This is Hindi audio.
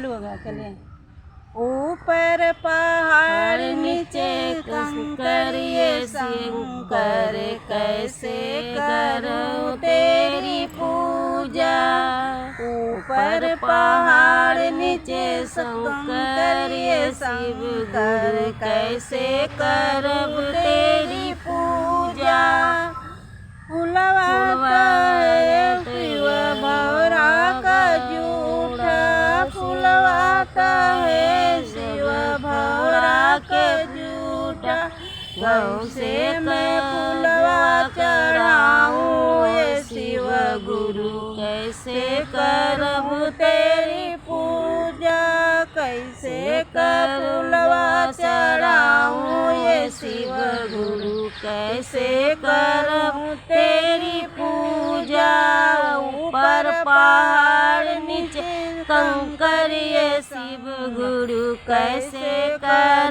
होगा चले। ऊपर पहाड़ नीचे कंकर ये शंकर, कैसे करूं तेरी पूजा। ऊपर पहाड़ नीचे शंकर ये शंकर, कैसे करब तेरी पूजा। फुलवाता है शिव भौरा का जूठा, फुलवाता है शिव भौरा के जूठा। गौ से मैं फुलवा चढ़ाऊं ये शिव गुरु, कैसे करब तेरी पूजा। कैसे कर फुलवा चढ़ाऊं ये शिव गुरु, कैसे करब तेरी पूजा। ऊपर पहाड़ नीचे कंकर ये शिव गुरु, कैसे कर